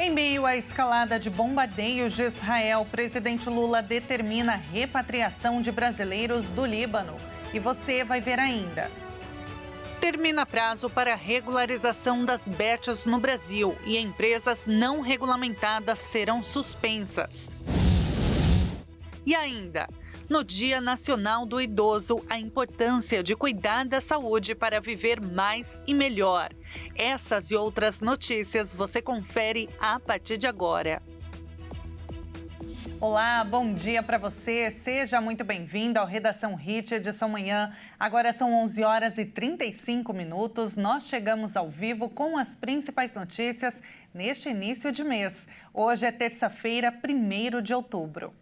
Em meio à escalada de bombardeios de Israel, o presidente Lula determina a repatriação de brasileiros do Líbano. E você vai ver ainda. Termina prazo para regularização das bets no Brasil e empresas não regulamentadas serão suspensas. E ainda, no Dia Nacional do Idoso, a importância de cuidar da saúde para viver mais e melhor. Essas e outras notícias você confere a partir de agora. Olá, bom dia para você. Seja muito bem-vindo ao Redação Hit, edição manhã. Agora são 11 horas e 35 minutos. Nós chegamos ao vivo com as principais notícias neste início de mês. Hoje é terça-feira, 1º de outubro.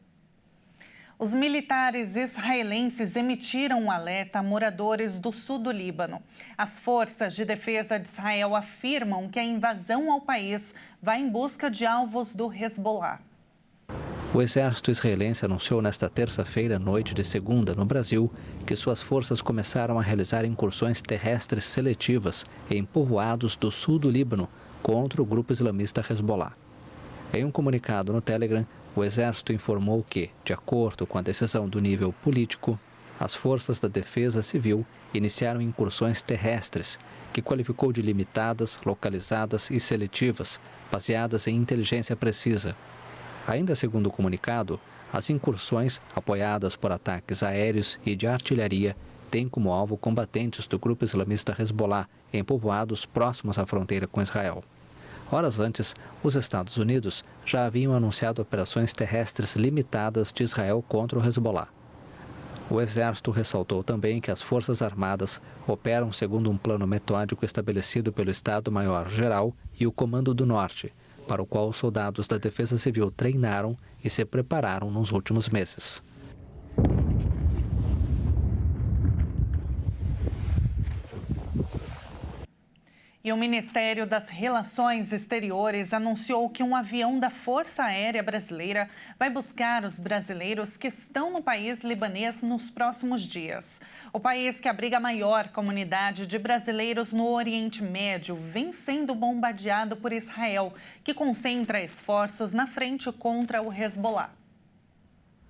Os militares israelenses emitiram um alerta a moradores do sul do Líbano. As forças de defesa de Israel afirmam que a invasão ao país vai em busca de alvos do Hezbollah. O exército israelense anunciou nesta terça-feira, noite de segunda, no Brasil, que suas forças começaram a realizar incursões terrestres seletivas em povoados do sul do Líbano contra o grupo islamista Hezbollah. Em um comunicado no Telegram, o exército informou que, de acordo com a decisão do nível político, as forças da defesa civil iniciaram incursões terrestres, que qualificou de limitadas, localizadas e seletivas, baseadas em inteligência precisa. Ainda segundo o comunicado, as incursões, apoiadas por ataques aéreos e de artilharia, têm como alvo combatentes do grupo islamista Hezbollah em povoados próximos à fronteira com Israel. Horas antes, os Estados Unidos já haviam anunciado operações terrestres limitadas de Israel contra o Hezbollah. O Exército ressaltou também que as Forças Armadas operam segundo um plano metódico estabelecido pelo Estado-Maior-Geral e o Comando do Norte, para o qual os soldados da Defesa Civil treinaram e se prepararam nos últimos meses. E o Ministério das Relações Exteriores anunciou que um avião da Força Aérea Brasileira vai buscar os brasileiros que estão no país libanês nos próximos dias. O país, que abriga a maior comunidade de brasileiros no Oriente Médio, vem sendo bombardeado por Israel, que concentra esforços na frente contra o Hezbollah.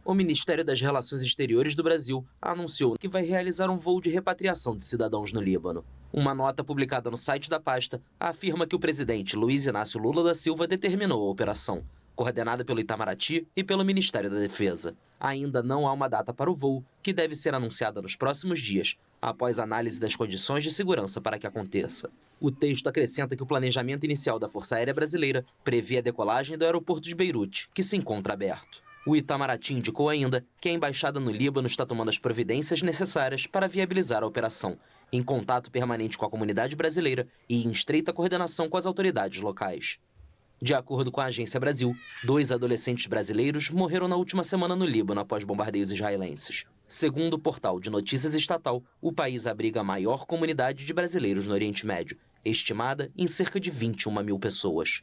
O Ministério das Relações Exteriores do Brasil anunciou que vai realizar um voo de repatriação de cidadãos no Líbano. Uma nota publicada no site da pasta afirma que o presidente Luiz Inácio Lula da Silva determinou a operação, coordenada pelo Itamaraty e pelo Ministério da Defesa. Ainda não há uma data para o voo, que deve ser anunciada nos próximos dias, após análise das condições de segurança para que aconteça. O texto acrescenta que o planejamento inicial da Força Aérea Brasileira prevê a decolagem do aeroporto de Beirute, que se encontra aberto. O Itamaraty indicou ainda que a embaixada no Líbano está tomando as providências necessárias para viabilizar a operação, em contato permanente com a comunidade brasileira e em estreita coordenação com as autoridades locais. De acordo com a Agência Brasil, 2 adolescentes brasileiros morreram na última semana no Líbano após bombardeios israelenses. Segundo o portal de notícias estatal, o país abriga a maior comunidade de brasileiros no Oriente Médio, estimada em cerca de 21 mil pessoas.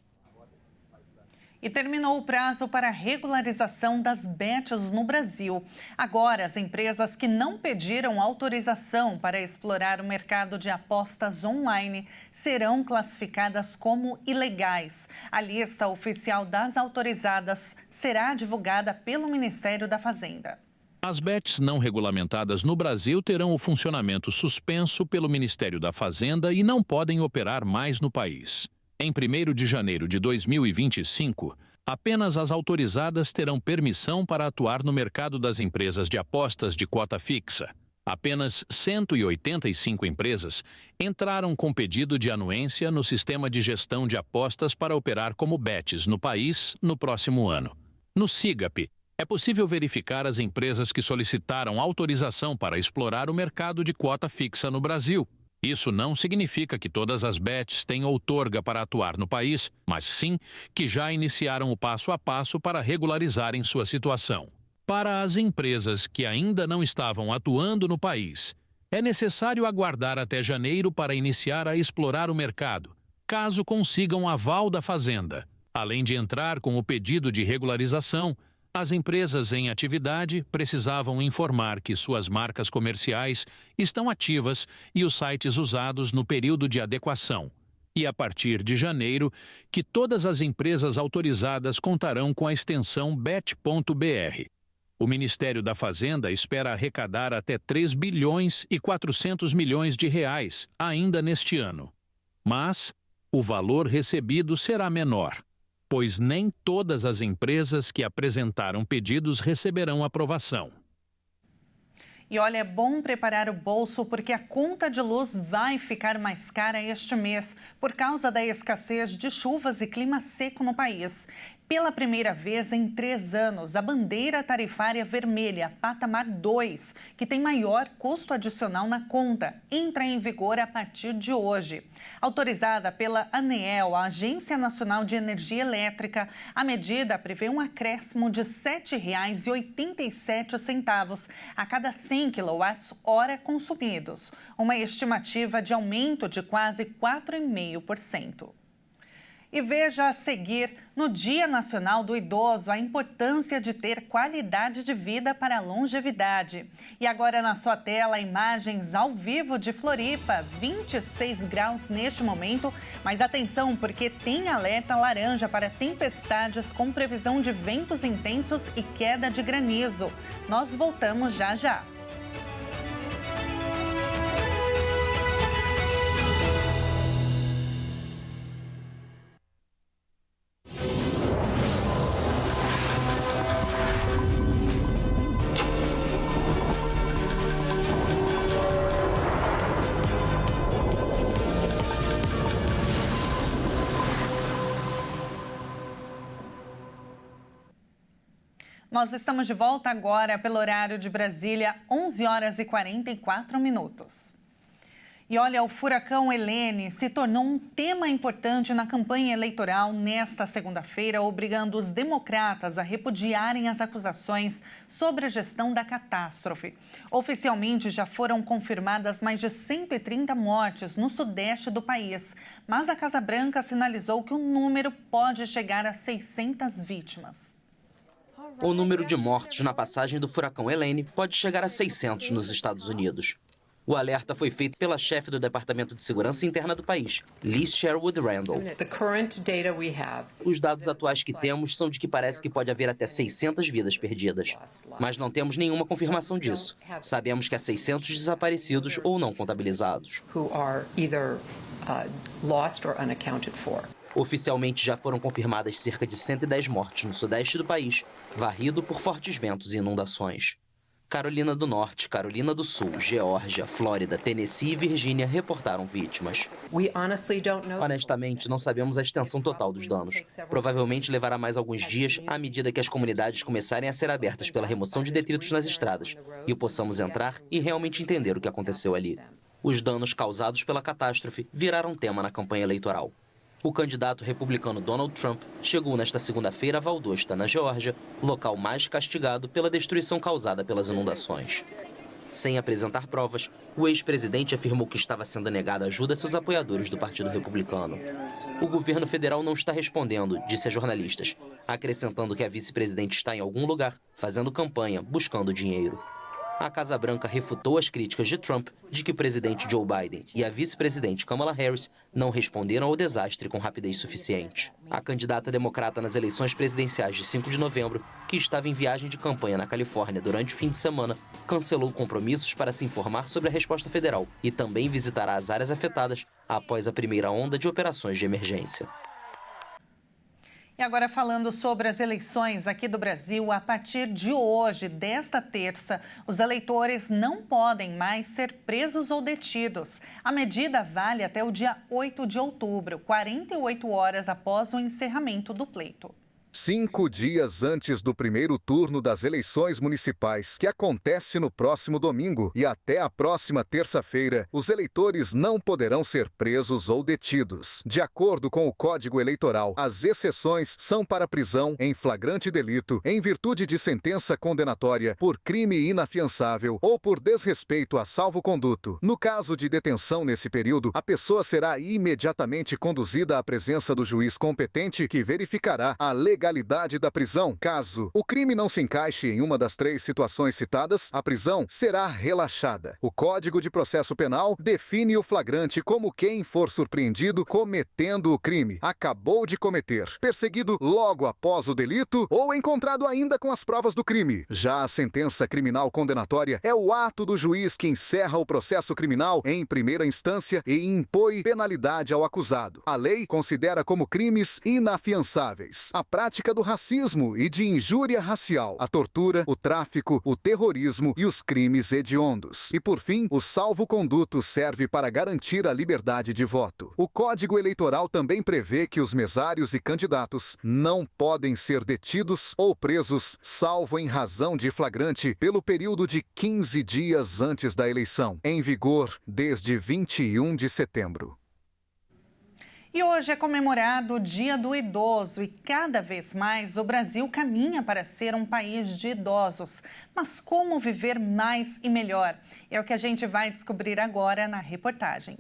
E terminou o prazo para a regularização das bets no Brasil. Agora, as empresas que não pediram autorização para explorar o mercado de apostas online serão classificadas como ilegais. A lista oficial das autorizadas será divulgada pelo Ministério da Fazenda. As bets não regulamentadas no Brasil terão o funcionamento suspenso pelo Ministério da Fazenda e não podem operar mais no país. Em 1º de janeiro de 2025, apenas as autorizadas terão permissão para atuar no mercado das empresas de apostas de cota fixa. Apenas 185 empresas entraram com pedido de anuência no sistema de gestão de apostas para operar como bets no país no próximo ano. No SIGAP, é possível verificar as empresas que solicitaram autorização para explorar o mercado de cota fixa no Brasil. Isso não significa que todas as bets têm outorga para atuar no país, mas sim que já iniciaram o passo a passo para regularizarem sua situação. Para as empresas que ainda não estavam atuando no país, é necessário aguardar até janeiro para iniciar a explorar o mercado, caso consigam aval da Fazenda. Além de entrar com o pedido de regularização, as empresas em atividade precisavam informar que suas marcas comerciais estão ativas e os sites usados no período de adequação. E a partir de janeiro, que todas as empresas autorizadas contarão com a extensão bet.br. O Ministério da Fazenda espera arrecadar até 3 bilhões e 400 milhões de reais ainda neste ano. Mas o valor recebido será menor, pois nem todas as empresas que apresentaram pedidos receberão aprovação. E olha, é bom preparar o bolso porque a conta de luz vai ficar mais cara este mês por causa da escassez de chuvas e clima seco no país. Pela primeira vez em 3 anos, a bandeira tarifária vermelha, patamar 2, que tem maior custo adicional na conta, entra em vigor a partir de hoje. Autorizada pela ANEEL, a Agência Nacional de Energia Elétrica, a medida prevê um acréscimo de R$ 7,87 a cada 100 kWh consumidos, uma estimativa de aumento de quase 4,5%. E veja a seguir, no Dia Nacional do Idoso, a importância de ter qualidade de vida para a longevidade. E agora na sua tela, imagens ao vivo de Floripa, 26 graus neste momento. Mas atenção, porque tem alerta laranja para tempestades com previsão de ventos intensos e queda de granizo. Nós voltamos já já. Nós estamos de volta agora pelo horário de Brasília, 11 horas e 44 minutos. E olha, o furacão Helene se tornou um tema importante na campanha eleitoral nesta segunda-feira, obrigando os democratas a repudiarem as acusações sobre a gestão da catástrofe. Oficialmente já foram confirmadas mais de 130 mortes no sudeste do país, mas a Casa Branca sinalizou que o número pode chegar a 600 vítimas. O número de mortos na passagem do furacão Helene pode chegar a 600 nos Estados Unidos. O alerta foi feito pela chefe do Departamento de Segurança Interna do país, Liz Sherwood Randall. Os dados atuais que temos são de que parece que pode haver até 600 vidas perdidas. Mas não temos nenhuma confirmação disso. Sabemos que há 600 desaparecidos ou não contabilizados. Oficialmente já foram confirmadas cerca de 110 mortes no sudeste do país, varrido por fortes ventos e inundações. Carolina do Norte, Carolina do Sul, Geórgia, Flórida, Tennessee e Virgínia reportaram vítimas. Honestamente, não sabemos a extensão total dos danos. Provavelmente levará mais alguns dias à medida que as comunidades começarem a ser abertas pela remoção de detritos nas estradas e possamos entrar e realmente entender o que aconteceu ali. Os danos causados pela catástrofe viraram tema na campanha eleitoral. O candidato republicano Donald Trump chegou nesta segunda-feira a Valdosta, na Geórgia, local mais castigado pela destruição causada pelas inundações. Sem apresentar provas, o ex-presidente afirmou que estava sendo negada ajuda a seus apoiadores do Partido Republicano. O governo federal não está respondendo, disse a jornalistas, acrescentando que a vice-presidente está em algum lugar, fazendo campanha, buscando dinheiro. A Casa Branca refutou as críticas de Trump de que o presidente Joe Biden e a vice-presidente Kamala Harris não responderam ao desastre com rapidez suficiente. A candidata democrata nas eleições presidenciais de 5 de novembro, que estava em viagem de campanha na Califórnia durante o fim de semana, cancelou compromissos para se informar sobre a resposta federal e também visitará as áreas afetadas após a primeira onda de operações de emergência. E agora falando sobre as eleições aqui do Brasil, a partir de hoje, desta terça, os eleitores não podem mais ser presos ou detidos. A medida vale até o dia 8 de outubro, 48 horas após o encerramento do pleito. 5 dias antes do primeiro turno das eleições municipais, que acontece no próximo domingo, e até a próxima terça-feira, os eleitores não poderão ser presos ou detidos. De acordo com o Código Eleitoral, as exceções são para prisão em flagrante delito, em virtude de sentença condenatória por crime inafiançável ou por desrespeito a salvo-conduto. No caso de detenção nesse período, a pessoa será imediatamente conduzida à presença do juiz competente, que verificará a legalidade legalidade da prisão. Caso o crime não se encaixe em uma das 3 situações citadas, a prisão será relaxada. O Código de Processo Penal define o flagrante como quem for surpreendido cometendo o crime, acabou de cometer, perseguido logo após o delito ou encontrado ainda com as provas do crime. Já a sentença criminal condenatória é o ato do juiz que encerra o processo criminal em primeira instância e impõe penalidade ao acusado. A lei considera como crimes inafiançáveis a prática do racismo e de injúria racial, a tortura, o tráfico, o terrorismo e os crimes hediondos. E, por fim, o salvo-conduto serve para garantir a liberdade de voto. O Código Eleitoral também prevê que os mesários e candidatos não podem ser detidos ou presos, salvo em razão de flagrante, pelo período de 15 dias antes da eleição, em vigor desde 21 de setembro. E hoje é comemorado o Dia do Idoso e cada vez mais o Brasil caminha para ser um país de idosos. Mas como viver mais e melhor? É o que a gente vai descobrir agora na reportagem.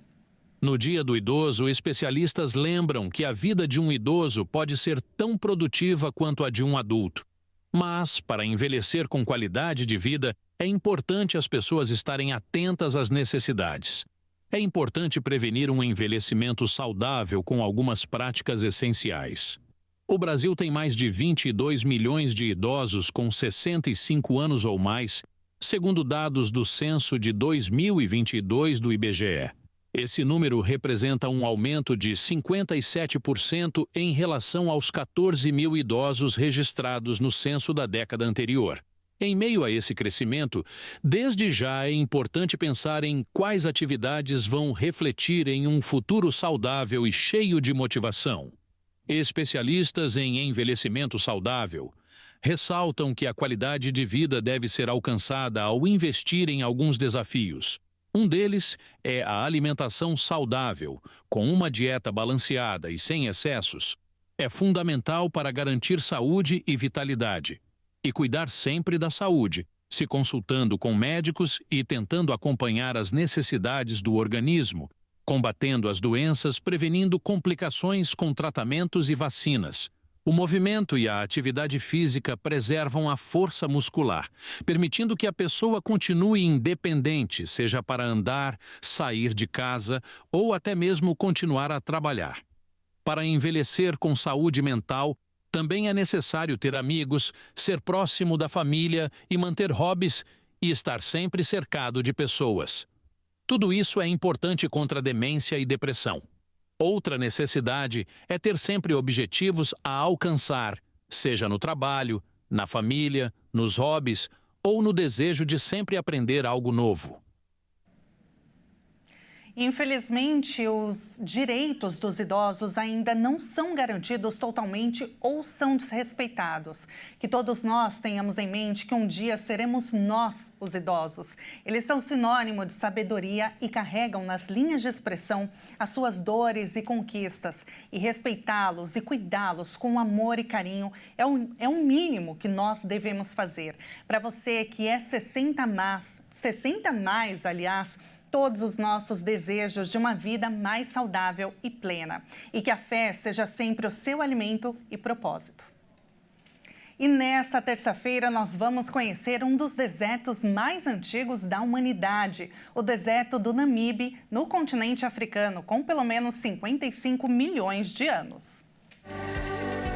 No Dia do Idoso, especialistas lembram que a vida de um idoso pode ser tão produtiva quanto a de um adulto. Mas, para envelhecer com qualidade de vida, é importante as pessoas estarem atentas às necessidades. É importante prevenir um envelhecimento saudável com algumas práticas essenciais. O Brasil tem mais de 22 milhões de idosos com 65 anos ou mais, segundo dados do censo de 2022 do IBGE. Esse número representa um aumento de 57% em relação aos 14 mil idosos registrados no censo da década anterior. Em meio a esse crescimento, desde já é importante pensar em quais atividades vão refletir em um futuro saudável e cheio de motivação. Especialistas em envelhecimento saudável ressaltam que a qualidade de vida deve ser alcançada ao investir em alguns desafios. Um deles é a alimentação saudável, com uma dieta balanceada e sem excessos. É fundamental para garantir saúde e vitalidade. E cuidar sempre da saúde, se consultando com médicos e tentando acompanhar as necessidades do organismo, combatendo as doenças, prevenindo complicações com tratamentos e vacinas. O movimento e a atividade física preservam a força muscular, permitindo que a pessoa continue independente, seja para andar, sair de casa ou até mesmo continuar a trabalhar. Para envelhecer com saúde mental, também é necessário ter amigos, ser próximo da família e manter hobbies e estar sempre cercado de pessoas. Tudo isso é importante contra a demência e depressão. Outra necessidade é ter sempre objetivos a alcançar, seja no trabalho, na família, nos hobbies ou no desejo de sempre aprender algo novo. Infelizmente, os direitos dos idosos ainda não são garantidos totalmente ou são desrespeitados. Que todos nós tenhamos em mente que um dia seremos nós, os idosos. Eles são sinônimo de sabedoria e carregam nas linhas de expressão as suas dores e conquistas. E respeitá-los e cuidá-los com amor e carinho é um mínimo que nós devemos fazer. Para você que é 60 mais, aliás, todos os nossos desejos de uma vida mais saudável e plena. E que a fé seja sempre o seu alimento e propósito. E nesta terça-feira nós vamos conhecer um dos desertos mais antigos da humanidade, o deserto do Namibe, no continente africano, com pelo menos 55 milhões de anos.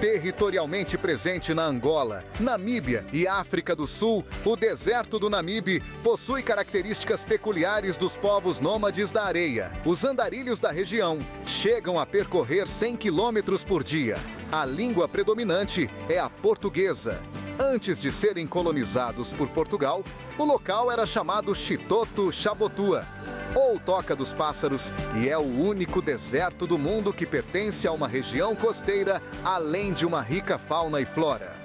Territorialmente presente na Angola, Namíbia e África do Sul, o deserto do Namibe possui características peculiares dos povos nômades da areia. Os andarilhos da região chegam a percorrer 100 quilômetros por dia. A língua predominante é a portuguesa. Antes de serem colonizados por Portugal, o local era chamado Chitoto Chabotua, ou Toca dos Pássaros, e é o único deserto do mundo que pertence a uma região costeira, além de uma rica fauna e flora.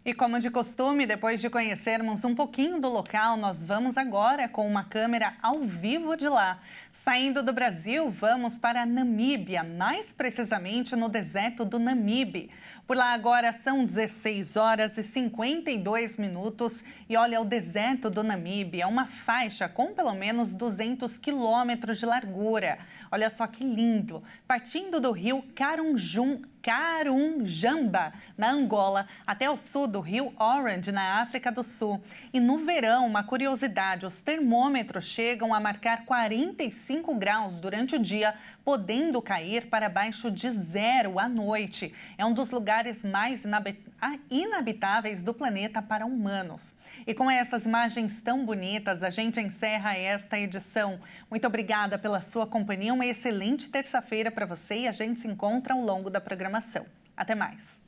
E como de costume, depois de conhecermos um pouquinho do local, nós vamos agora com uma câmera ao vivo de lá. Saindo do Brasil, vamos para a Namíbia, mais precisamente no deserto do Namibe. Por lá agora são 16 horas e 52 minutos e olha, o deserto do Namibe é uma faixa com pelo menos 200 quilômetros de largura. Olha só que lindo! Partindo do rio Karunjamba, na Angola, até o sul do rio Orange, na África do Sul. E no verão, uma curiosidade, os termômetros chegam a marcar 45 graus durante o dia, podendo cair para abaixo de zero à noite. É um dos lugares mais inabitáveis do planeta para humanos. E com essas imagens tão bonitas, a gente encerra esta edição. Muito obrigada pela sua companhia, uma excelente terça-feira para você e a gente se encontra ao longo da programação. Até mais!